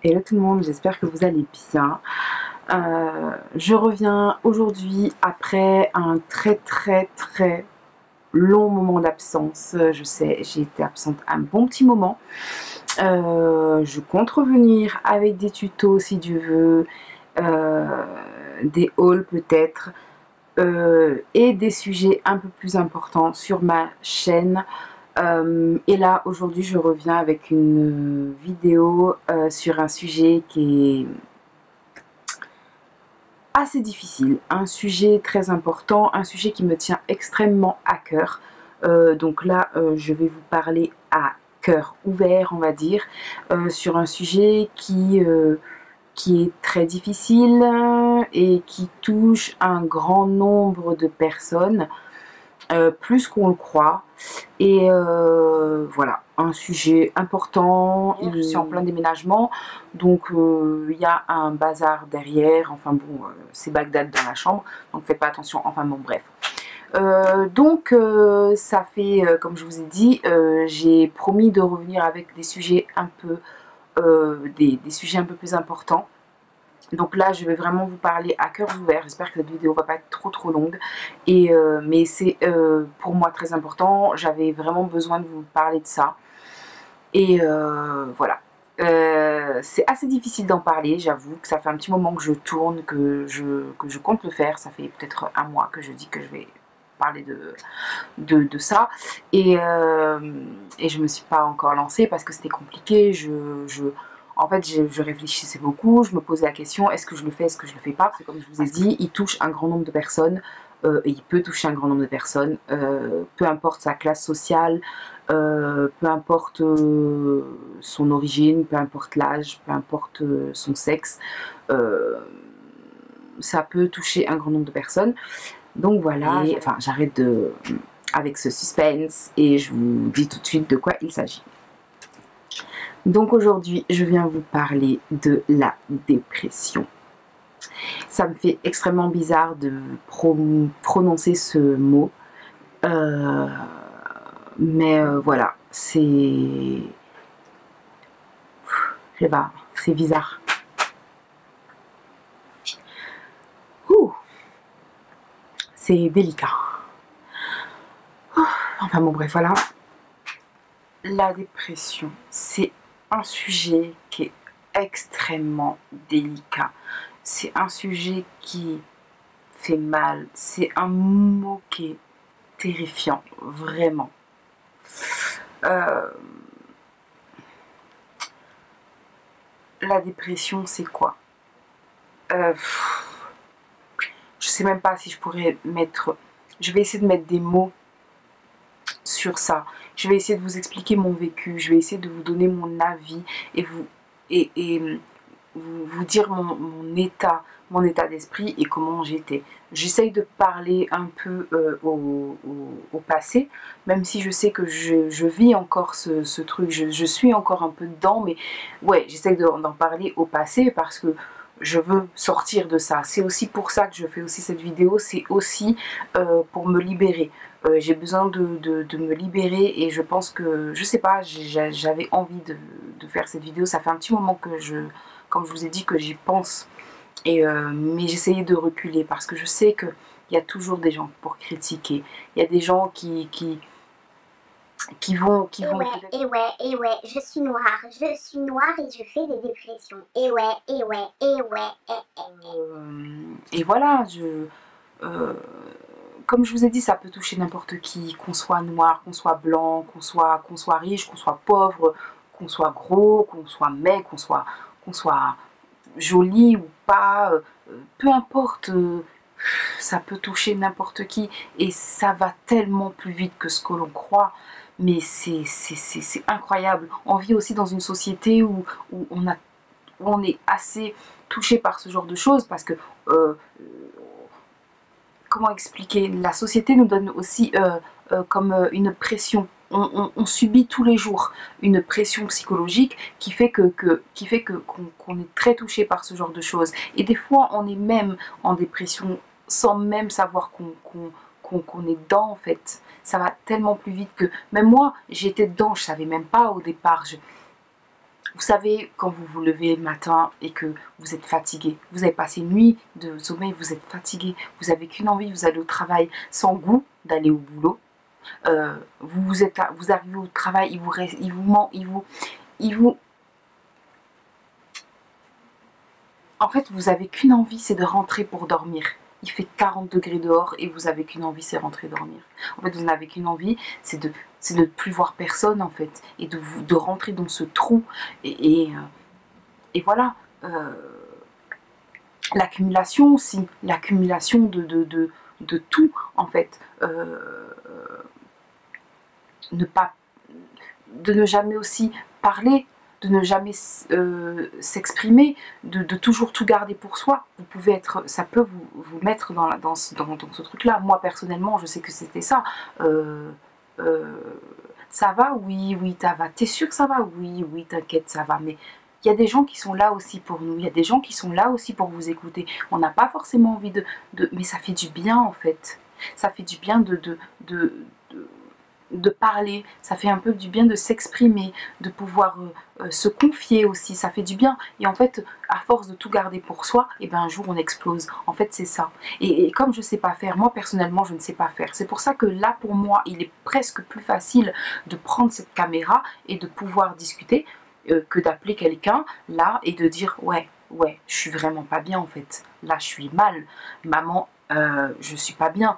Hello tout le monde, j'espère que vous allez bien. Je reviens aujourd'hui après un très long moment d'absence. Je sais, j'ai été absente un bon petit moment. Je compte revenir avec des tutos si Dieu veut, des hauls peut-être, et des sujets un peu plus importants sur ma chaîne. Et là, aujourd'hui, je reviens avec une vidéo sur un sujet qui est assez difficile, un sujet très important, un sujet qui me tient extrêmement à cœur. Donc là, je vais vous parler à cœur ouvert, on va dire, sur un sujet qui est très difficile et qui touche un grand nombre de personnes. Plus qu'on le croit. Et voilà, un sujet important. Je suis en plein déménagement, donc il y a un bazar derrière. Enfin bon, c'est Bagdad dans la chambre, donc faites pas attention. Enfin bon, bref. Ça fait, comme je vous ai dit, j'ai promis de revenir avec des sujets un peu, des sujets un peu plus importants. Donc là, je vais vraiment vous parler à cœur ouvert. J'espère que cette vidéo va pas être trop longue. Mais c'est pour moi très important. J'avais vraiment besoin de vous parler de ça. Et voilà. C'est assez difficile d'en parler, j'avoue que ça fait un petit moment que je tourne, que je compte le faire. Ça fait peut-être un mois que je dis que je vais parler de ça. Et je me suis pas encore lancée parce que c'était compliqué. En fait, je réfléchissais beaucoup, je me posais la question, est-ce que je le fais, est-ce que je le fais pas? Comme je vous ai dit, il touche un grand nombre de personnes, et il peut toucher un grand nombre de personnes, peu importe sa classe sociale, peu importe son origine, peu importe l'âge, peu importe son sexe, euh, ça peut toucher un grand nombre de personnes. Donc voilà, enfin j'arrête avec ce suspense et je vous dis tout de suite de quoi il s'agit. Donc aujourd'hui, je viens vous parler de la dépression. Ça me fait extrêmement bizarre de prononcer ce mot. Voilà, c'est... Je sais pas, c'est bizarre. C'est délicat. Enfin bon, bref, voilà. La dépression, c'est un sujet qui est extrêmement délicat. C'est un sujet qui fait mal. C'est un mot qui est terrifiant, vraiment. La dépression, c'est quoi? Je sais même pas si je pourrais mettre... Je vais essayer de mettre des mots sur ça. Je vais essayer de vous expliquer mon vécu. Je vais essayer de vous donner mon avis et vous dire mon état d'esprit et comment j'étais. J'essaye de parler un peu au passé, même si je sais que je vis encore ce truc, je suis encore un peu dedans, mais ouais, j'essaye d'en parler au passé parce que je veux sortir de ça. C'est aussi pour ça que je fais aussi cette vidéo, c'est aussi pour me libérer. J'ai besoin de me libérer et je pense que, je sais pas, j'avais envie de faire cette vidéo. Ça fait un petit moment que comme je vous ai dit, que j'y pense. Mais j'essayais de reculer parce que je sais qu'il y a toujours des gens pour critiquer. Il y a des gens qui vont... Et ouais, je suis noire et je fais des dépressions. Et voilà, comme je vous ai dit, ça peut toucher n'importe qui, qu'on soit noir, qu'on soit blanc, qu'on soit riche, qu'on soit pauvre, qu'on soit gros, qu'on soit mec, qu'on soit joli ou pas, peu importe, ça peut toucher n'importe qui et ça va tellement plus vite que ce que l'on croit. Mais c'est incroyable. On vit aussi dans une société où on est assez touché par ce genre de choses parce que comment expliquer, la société nous donne aussi comme une pression. On subit tous les jours une pression psychologique qui fait qu'on est très touché par ce genre de choses. Et des fois, on est même en dépression sans même savoir qu'on est dedans en fait. Ça va tellement plus vite que même moi, j'étais dedans, je savais même pas au départ. Vous savez, quand vous vous levez le matin et que vous êtes fatigué, vous avez passé une nuit de sommeil, vous êtes fatigué, vous avez qu'une envie, vous allez au travail sans goût d'aller au boulot. Vous arrivez au travail, il vous ment, en fait, vous avez qu'une envie, c'est de rentrer pour dormir. Il fait 40 degrés dehors et vous avez qu'une envie, c'est rentrer dormir. En fait, vous n'avez qu'une envie, c'est de ne plus voir personne en fait, et de rentrer dans ce trou. Et voilà. L'accumulation aussi, l'accumulation de tout en fait. De ne jamais aussi parler, de ne jamais s'exprimer, de toujours tout garder pour soi. Vous pouvez être, ça peut vous mettre dans ce truc-là. Moi personnellement, je sais que c'était ça. Ça va, oui, oui, ça va. T'es sûr que ça va? Oui, oui, t'inquiète, ça va. Mais il y a des gens qui sont là aussi pour nous. Il y a des gens qui sont là aussi pour vous écouter. On n'a pas forcément envie mais ça fait du bien en fait. Ça fait du bien de parler, ça fait un peu du bien de s'exprimer, de pouvoir se confier aussi, ça fait du bien. Et en fait, à force de tout garder pour soi, et ben un jour on explose. En fait, c'est ça. Et comme je ne sais pas faire, moi personnellement, je ne sais pas faire. C'est pour ça que là, pour moi, il est presque plus facile de prendre cette caméra et de pouvoir discuter que d'appeler quelqu'un là et de dire ouais, je suis vraiment pas bien en fait. Là, je suis mal. Maman, je suis pas bien.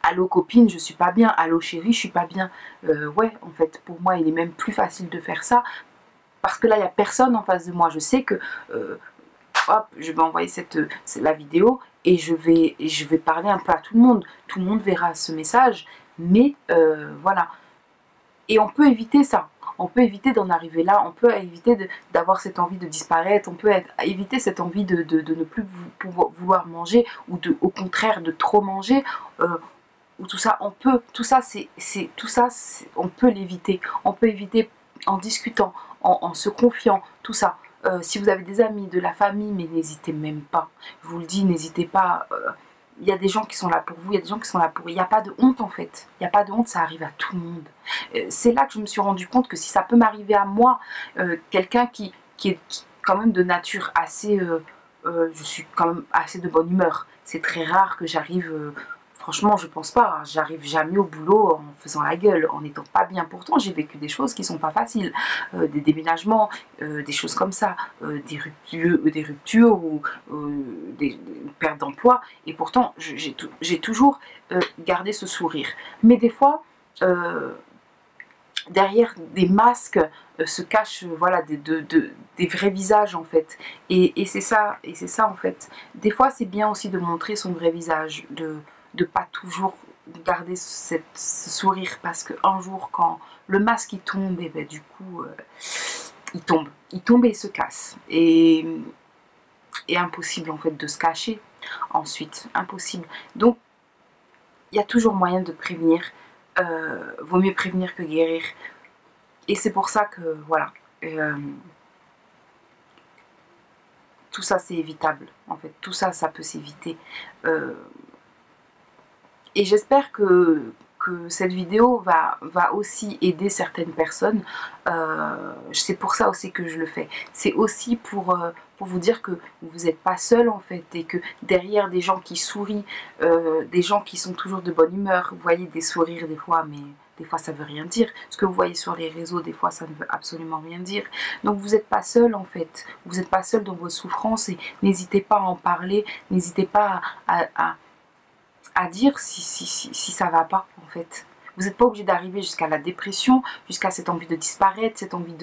Allô copine, je suis pas bien. Allô chérie, je suis pas bien. Ouais, en fait, pour moi, il est même plus facile de faire ça. Parce que là, il n'y a personne en face de moi. Je sais que, hop, je vais envoyer la vidéo et je vais parler un peu à tout le monde. Tout le monde verra ce message. Mais voilà. Et on peut éviter ça. On peut éviter d'en arriver là. On peut éviter d'avoir cette envie de disparaître. On peut éviter cette envie de ne plus vouloir manger ou au contraire de trop manger. Ou tout ça, on peut, on peut l'éviter. On peut éviter en discutant, en se confiant, tout ça. Si vous avez des amis, de la famille, mais n'hésitez même pas. Je vous le dis, n'hésitez pas. Il y a des gens qui sont là pour vous, il y a des gens qui sont là pour vous. Il n'y a pas de honte en fait. Il n'y a pas de honte, ça arrive à tout le monde. C'est là que je me suis rendu compte que si ça peut m'arriver à moi, quelqu'un qui est quand même de nature assez... je suis quand même assez de bonne humeur. C'est très rare que j'arrive... franchement, je pense pas. J'arrive jamais au boulot en faisant la gueule, en n'étant pas bien. Pourtant, j'ai vécu des choses qui sont pas faciles. Des déménagements, des choses comme ça, des ruptures ou des pertes d'emploi. Et pourtant, j'ai toujours gardé ce sourire. Mais des fois, derrière des masques se cachent voilà, des vrais visages en fait. Et c'est ça en fait. Des fois, c'est bien aussi de montrer son vrai visage, de pas toujours garder ce sourire, parce qu'un jour quand le masque il tombe, et ben du coup il tombe et il se casse, et impossible en fait de se cacher ensuite, impossible. Donc il y a toujours moyen de prévenir, vaut mieux prévenir que guérir, et c'est pour ça que voilà, tout ça c'est évitable en fait, tout ça ça peut s'éviter. Et j'espère que cette vidéo va aussi aider certaines personnes. C'est pour ça aussi que je le fais. C'est aussi pour vous dire que vous n'êtes pas seul en fait, et que derrière des gens qui sourient, des gens qui sont toujours de bonne humeur, vous voyez des sourires des fois, mais des fois ça veut rien dire. Ce que vous voyez sur les réseaux, des fois ça ne veut absolument rien dire. Donc vous n'êtes pas seul en fait. Vous n'êtes pas seul dans vos souffrances, et n'hésitez pas à en parler. N'hésitez pas à dire si ça va pas en fait. Vous n'êtes pas obligé d'arriver jusqu'à la dépression, jusqu'à cette envie de disparaître, cette envie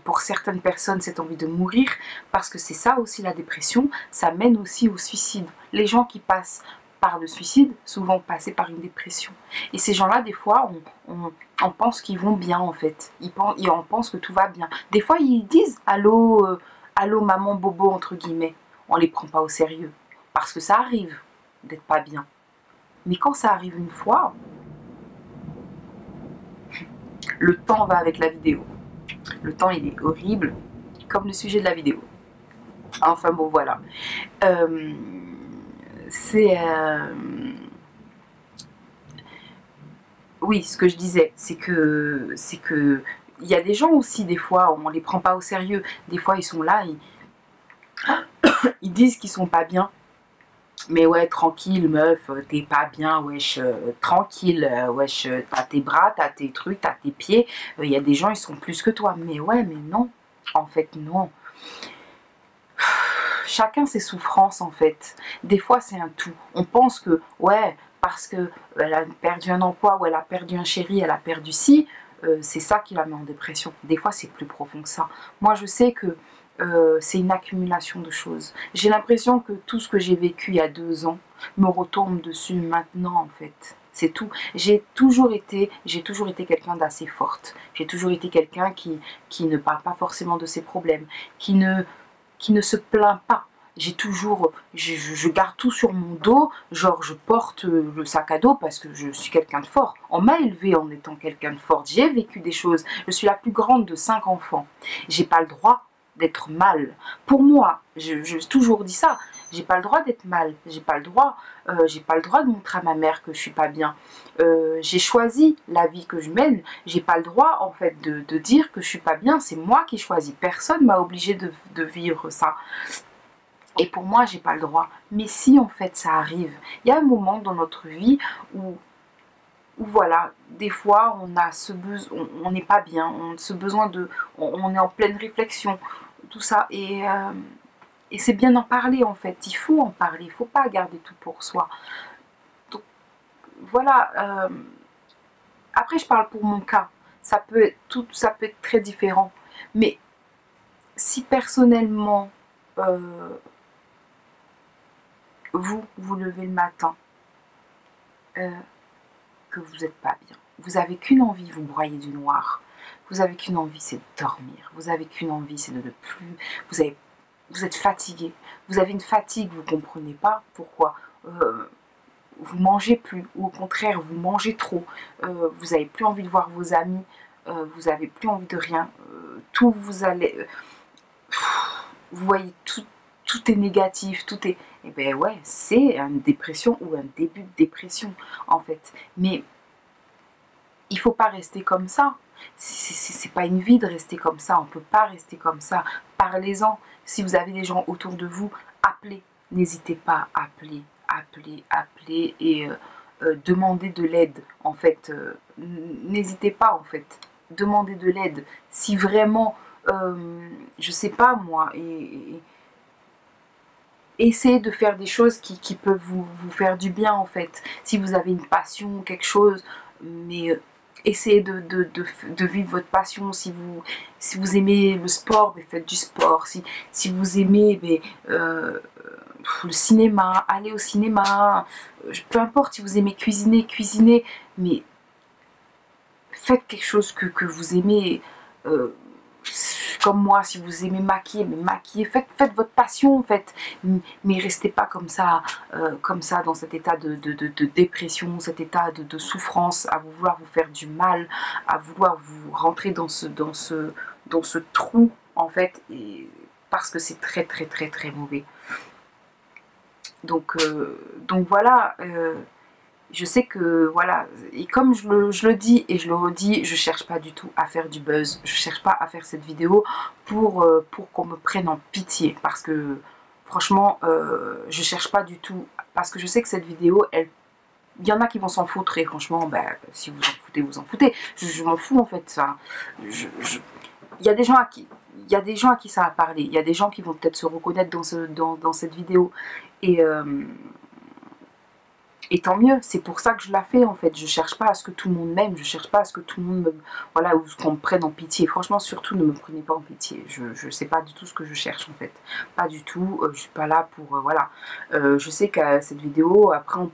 pour certaines personnes, cette envie de mourir, parce que c'est ça aussi la dépression, ça mène aussi au suicide. Les gens qui passent par le suicide, souvent passés par une dépression. Et ces gens-là, des fois, on pense qu'ils vont bien en fait. On pense que tout va bien. Des fois, ils disent allô, allô maman bobo entre guillemets. On les prend pas au sérieux, parce que ça arrive d'être pas bien. Mais quand ça arrive une fois, le temps va avec la vidéo. Le temps, il est horrible, comme le sujet de la vidéo. Enfin bon, voilà. oui, ce que je disais, c'est que il y a des gens aussi, des fois, on les prend pas au sérieux. Des fois, ils sont là, ils disent qu'ils sont pas bien. Mais ouais, tranquille, meuf, t'es pas bien, wesh, tranquille, wesh, t'as tes bras, t'as tes trucs, t'as tes pieds. Il y a des gens, ils sont plus que toi. Mais ouais, mais non. En fait, non. Chacun ses souffrances, en fait. Des fois, c'est un tout. On pense que, ouais, parce que elle a perdu un emploi ou elle a perdu un chéri, elle a perdu ci, c'est ça qui la met en dépression. Des fois, c'est plus profond que ça. Moi, je sais que c'est une accumulation de choses. J'ai l'impression que tout ce que j'ai vécu il y a 2 ans me retombe dessus maintenant, en fait. C'est tout. J'ai toujours été quelqu'un d'assez forte. J'ai toujours été quelqu'un qui ne parle pas forcément de ses problèmes, qui ne se plaint pas. J'ai toujours, je garde tout sur mon dos, genre je porte le sac à dos parce que je suis quelqu'un de fort. On m'a élevé en étant quelqu'un de fort. J'ai vécu des choses. Je suis la plus grande de 5 enfants. J'ai pas le droit d'être mal. Pour moi, j'ai toujours dit ça. J'ai pas le droit d'être mal. J'ai pas le droit de montrer à ma mère que je suis pas bien. J'ai choisi la vie que je mène. J'ai pas le droit en fait de dire que je suis pas bien. C'est moi qui choisis. Personne m'a obligé de vivre ça. Et pour moi, j'ai pas le droit. Mais si en fait ça arrive, il y a un moment dans notre vie où voilà, des fois on a ce besoin, on n'est pas bien, ce besoin on est en pleine réflexion, tout ça. Et c'est bien d'en parler en fait. Il faut en parler. Il faut pas garder tout pour soi. Donc voilà. Après, je parle pour mon cas. Ça peut être très différent. Mais si personnellement vous levez le matin, que vous n'êtes pas bien. Vous avez qu'une envie, vous broyez du noir. Vous avez qu'une envie, c'est de dormir. Vous avez qu'une envie, c'est de ne plus. Vous êtes fatigué. Vous avez une fatigue, vous ne comprenez pas pourquoi. Vous mangez plus, ou au contraire, vous mangez trop. Vous n'avez plus envie de voir vos amis. Vous n'avez plus envie de rien. Tout vous allez. Vous voyez tout est négatif, tout est... Eh bien ouais, c'est une dépression ou un début de dépression en fait. Mais il faut pas rester comme ça. C'est pas une vie de rester comme ça. On peut pas rester comme ça. Parlez-en. Si vous avez des gens autour de vous, appelez. N'hésitez pas à appeler, appeler et demandez de l'aide. En fait, n'hésitez pas en fait. Demandez de l'aide. Si vraiment, je sais pas moi, essayez de faire des choses qui peuvent vous faire du bien en fait. Si vous avez une passion, quelque chose, mais essayez de vivre votre passion. Si vous aimez le sport, mais faites du sport. Si vous aimez le cinéma, allez au cinéma. Peu importe si vous aimez cuisiner, cuisinez. Mais faites quelque chose que vous aimez. Comme moi, si vous aimez maquiller, mais maquillez, faites votre passion en fait, mais restez pas comme ça dans cet état de dépression, cet état de souffrance, à vouloir vous faire du mal, à vouloir vous rentrer dans ce trou en fait, et parce que c'est très très très très mauvais. Donc voilà. Je sais que voilà, et comme je le dis et je le redis, je cherche pas du tout à faire du buzz, je cherche pas à faire cette vidéo pour qu'on me prenne en pitié, parce que franchement je cherche pas du tout, parce que je sais que cette vidéo, il y en a qui vont s'en foutre, et franchement ben, si vous en foutez, je m'en fous en fait. Enfin, il y a des gens à qui ça va parler, il y a des gens qui vont peut-être se reconnaître dans cette vidéo, et tant mieux, c'est pour ça que je la fais en fait. Je cherche pas à ce que tout le monde m'aime, je cherche pas à ce que tout le monde voilà, ou qu'on me prenne en pitié. Franchement, surtout ne me prenez pas en pitié. Je sais pas du tout ce que je cherche en fait. Pas du tout, je suis pas là pour voilà. Je sais que cette vidéo, après de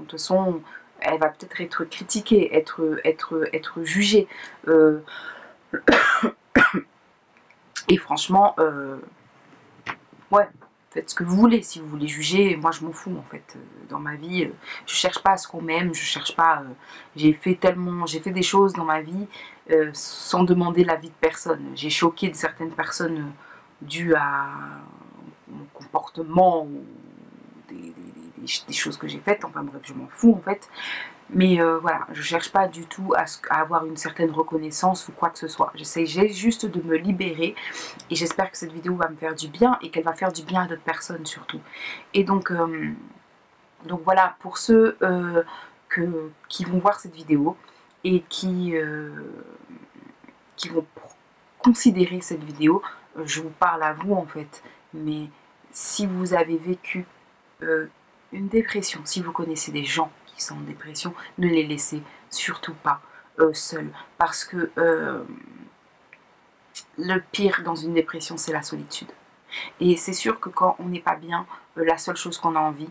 toute façon, elle va peut-être être critiquée, être jugée. Et franchement, ouais. Faites ce que vous voulez, si vous voulez juger, moi je m'en fous en fait. Dans ma vie, je cherche pas à ce qu'on m'aime, je cherche pas. J'ai fait des choses dans ma vie sans demander l'avis de personne. J'ai choqué certaines personnes dues à mon comportement ou des choses que j'ai faites. Enfin bref, je m'en fous en fait. Mais voilà, je cherche pas du tout à avoir une certaine reconnaissance ou quoi que ce soit. J'essaie juste de me libérer et j'espère que cette vidéo va me faire du bien et qu'elle va faire du bien à d'autres personnes surtout. Et donc voilà, pour ceux qui vont voir cette vidéo et qui vont considérer cette vidéo, je vous parle à vous en fait. Mais si vous avez vécu une dépression, si vous connaissez des gens qui sont en dépression, ne les laissez surtout pas seuls. Parce que le pire dans une dépression, c'est la solitude. Et c'est sûr que quand on n'est pas bien, la seule chose qu'on a envie,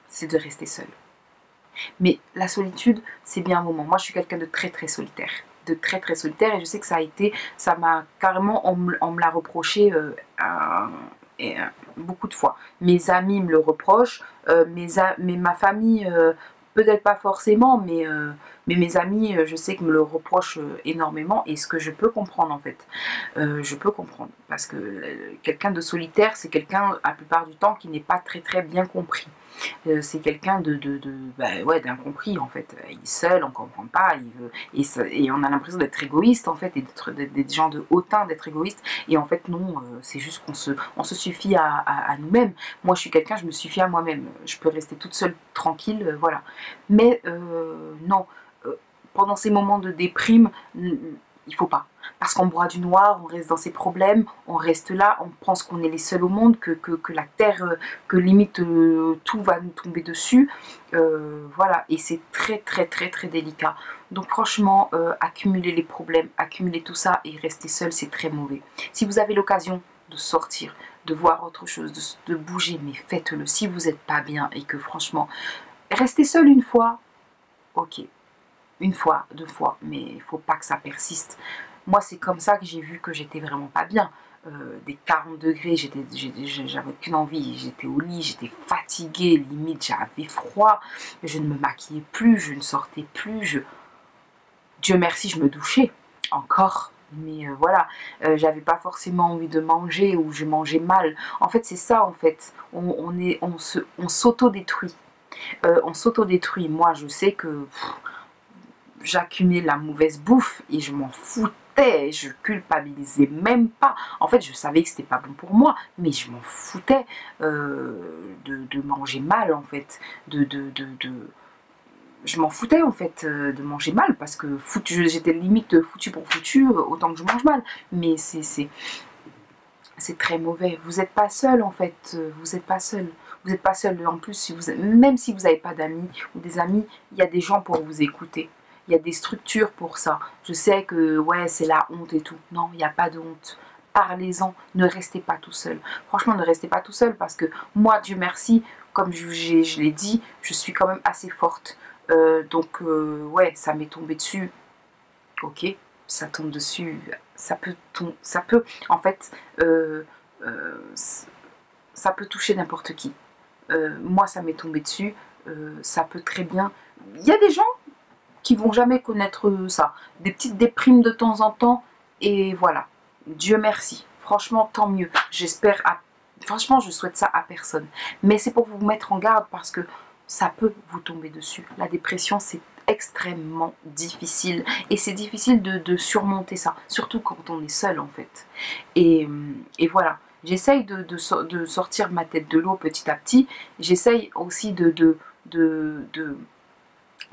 c'est de rester seul. Mais la solitude, c'est bien un moment. Moi, je suis quelqu'un de très très solitaire. De très très solitaire. Et je sais que ça m'a carrément, on me l'a reproché beaucoup de fois. Mes amis me le reprochent, mais ma famille, peut-être pas forcément, mais mes amis, je sais que me le reprochent énormément, et ce que je peux comprendre en fait. Je peux comprendre, parce que quelqu'un de solitaire, c'est quelqu'un, la plupart du temps, qui n'est pas très très bien compris. C'est quelqu'un ouais, d'incompris en fait. Il est seul, on comprend pas, il veut, et on a l'impression d'être égoïste en fait, et d'être des gens de hautain, d'être égoïste, et en fait non, c'est juste on se suffit à nous-mêmes. Moi je suis quelqu'un, je me suffis à moi-même, je peux rester toute seule tranquille, voilà. Mais non, pendant ces moments de déprime, il faut pas. Parce qu'on broie du noir, on reste dans ses problèmes, on reste là, on pense qu'on est les seuls au monde, que la terre, que limite tout va nous tomber dessus. Voilà, et c'est très très très très délicat. Donc franchement, accumuler les problèmes, accumuler tout ça et rester seul, c'est très mauvais. Si vous avez l'occasion de sortir, de voir autre chose, de bouger, mais faites-le. Si vous n'êtes pas bien et que franchement, restez seul une fois, ok. Une fois, deux fois, mais il faut pas que ça persiste. Moi, c'est comme ça que j'ai vu que j'étais vraiment pas bien. Des 40 degrés, j'avais qu'une envie, j'étais au lit, j'étais fatiguée, limite j'avais froid, je ne me maquillais plus, je ne sortais plus, Dieu merci, je me douchais encore, mais voilà, j'avais pas forcément envie de manger, ou je mangeais mal. En fait, c'est ça, en fait, on s'auto-détruit. On s'auto-détruit. Moi, je sais que j'accumulais la mauvaise bouffe et je m'en foutais, je culpabilisais même pas. En fait, je savais que c'était pas bon pour moi, mais je m'en foutais de manger mal, en fait. Je m'en foutais, en fait, de manger mal, parce que j'étais limite foutu pour foutu, autant que je mange mal. Mais c'est très mauvais. Vous n'êtes pas seul, en fait. Vous n'êtes pas seul. Vous n'êtes pas seul. En plus, même si vous n'avez pas d'amis ou des amis, il y a des gens pour vous écouter. Il y a des structures pour ça. Je sais que ouais, c'est la honte et tout. Non, il n'y a pas de honte. Parlez-en. Ne restez pas tout seul. Franchement, ne restez pas tout seul, parce que moi, Dieu merci, comme je l'ai dit, je suis quand même assez forte. Donc ouais, ça m'est tombé dessus. Ok, ça tombe dessus. Ça peut en fait, ça peut toucher n'importe qui. Moi, ça m'est tombé dessus. Ça peut très bien. Il y a des gens qui vont jamais connaître ça. Des petites déprimes de temps en temps, et voilà. Dieu merci. Franchement, tant mieux. J'espère, franchement, je souhaite ça à personne. Mais c'est pour vous mettre en garde, parce que ça peut vous tomber dessus. La dépression, c'est extrêmement difficile. Et c'est difficile de surmonter ça. Surtout quand on est seul, en fait. Et voilà. J'essaye de sortir ma tête de l'eau petit à petit. J'essaye aussi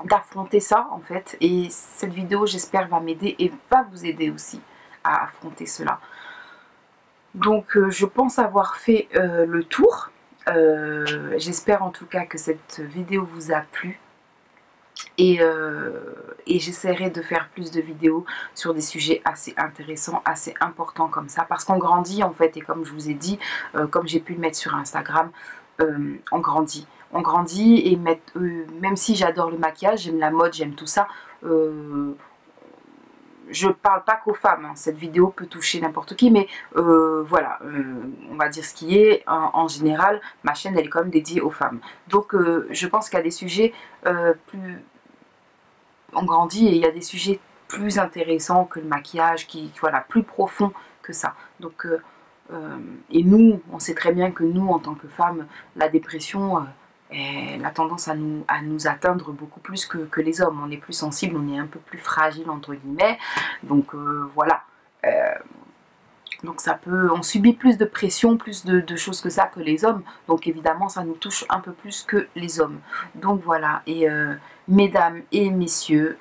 d'affronter ça, en fait, et cette vidéo, j'espère, va m'aider et va vous aider aussi à affronter cela. Donc je pense avoir fait le tour. J'espère en tout cas que cette vidéo vous a plu, et j'essaierai de faire plus de vidéos sur des sujets assez intéressants, assez importants comme ça, parce qu'on grandit, en fait, et comme je vous ai dit, comme j'ai pu le mettre sur Instagram, on grandit. On grandit, et même si j'adore le maquillage, j'aime la mode, j'aime tout ça, je parle pas qu'aux femmes, hein. Cette vidéo peut toucher n'importe qui, mais voilà, on va dire ce qui est. En général, ma chaîne, elle est quand même dédiée aux femmes. Donc je pense qu'il y a des sujets plus... On grandit, et il y a des sujets plus intéressants que le maquillage, voilà, plus profonds que ça. Donc et nous, on sait très bien que nous, en tant que femmes, la dépression, elle a tendance à nous atteindre beaucoup plus que les hommes. On est plus sensible, on est un peu plus fragile entre guillemets. Donc voilà. Donc ça peut, on subit plus de pression, plus de choses que ça que les hommes. Donc évidemment ça nous touche un peu plus que les hommes. Donc voilà, et mesdames et messieurs,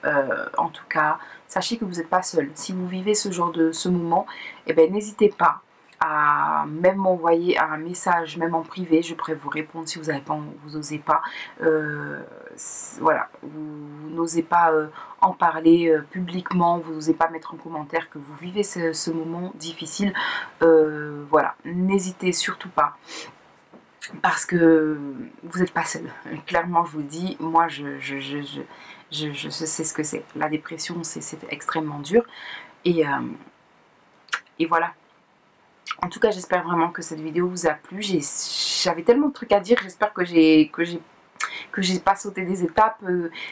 en tout cas, sachez que vous n'êtes pas seuls. Si vous vivez ce moment, eh ben, n'hésitez pas à même m'envoyer un message, même en privé, je pourrais vous répondre si vous n'avez pas, vous n'osez pas, voilà, vous n'osez pas en parler publiquement, vous n'osez pas mettre en commentaire que vous vivez ce moment difficile, voilà, n'hésitez surtout pas. Parce que vous n'êtes pas seul. Clairement, je vous dis, moi, je sais ce que c'est. La dépression, c'est extrêmement dur. Et voilà. En tout cas, j'espère vraiment que cette vidéo vous a plu. J'avais tellement de trucs à dire. J'espère que j'ai pas sauté des étapes.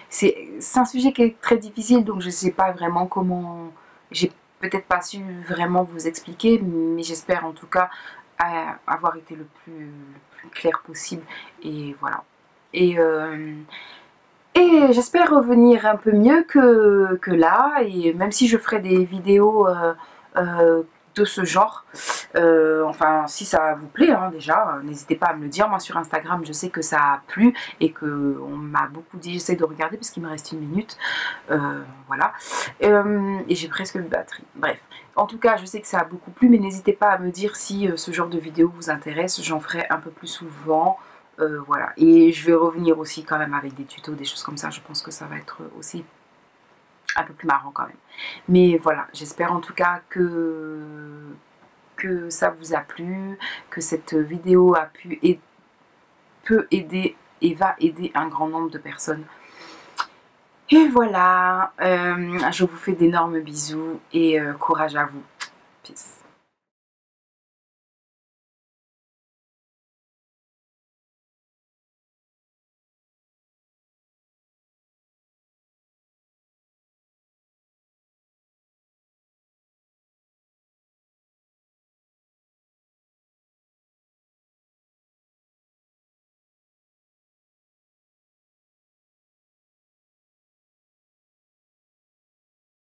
C'est un sujet qui est très difficile, donc je ne sais pas vraiment comment... J'ai peut-être pas su vraiment vous expliquer, mais j'espère en tout cas avoir été le plus clair possible. Et voilà. Et j'espère revenir un peu mieux que là. Et même si je ferai des vidéos de ce genre, enfin si ça vous plaît hein, déjà, n'hésitez pas à me le dire. Moi sur Instagram je sais que ça a plu et que on m'a beaucoup dit, j'essaie de regarder parce qu'il me reste 1 minute, voilà, et j'ai presque de batterie, bref. En tout cas je sais que ça a beaucoup plu, mais n'hésitez pas à me dire si ce genre de vidéo vous intéresse, j'en ferai un peu plus souvent. Voilà, et je vais revenir aussi quand même avec des tutos, des choses comme ça, je pense que ça va être aussi un peu plus marrant quand même. Mais voilà, j'espère en tout cas que ça vous a plu, que cette vidéo peut aider et va aider un grand nombre de personnes. Et voilà, je vous fais d'énormes bisous et courage à vous. Peace.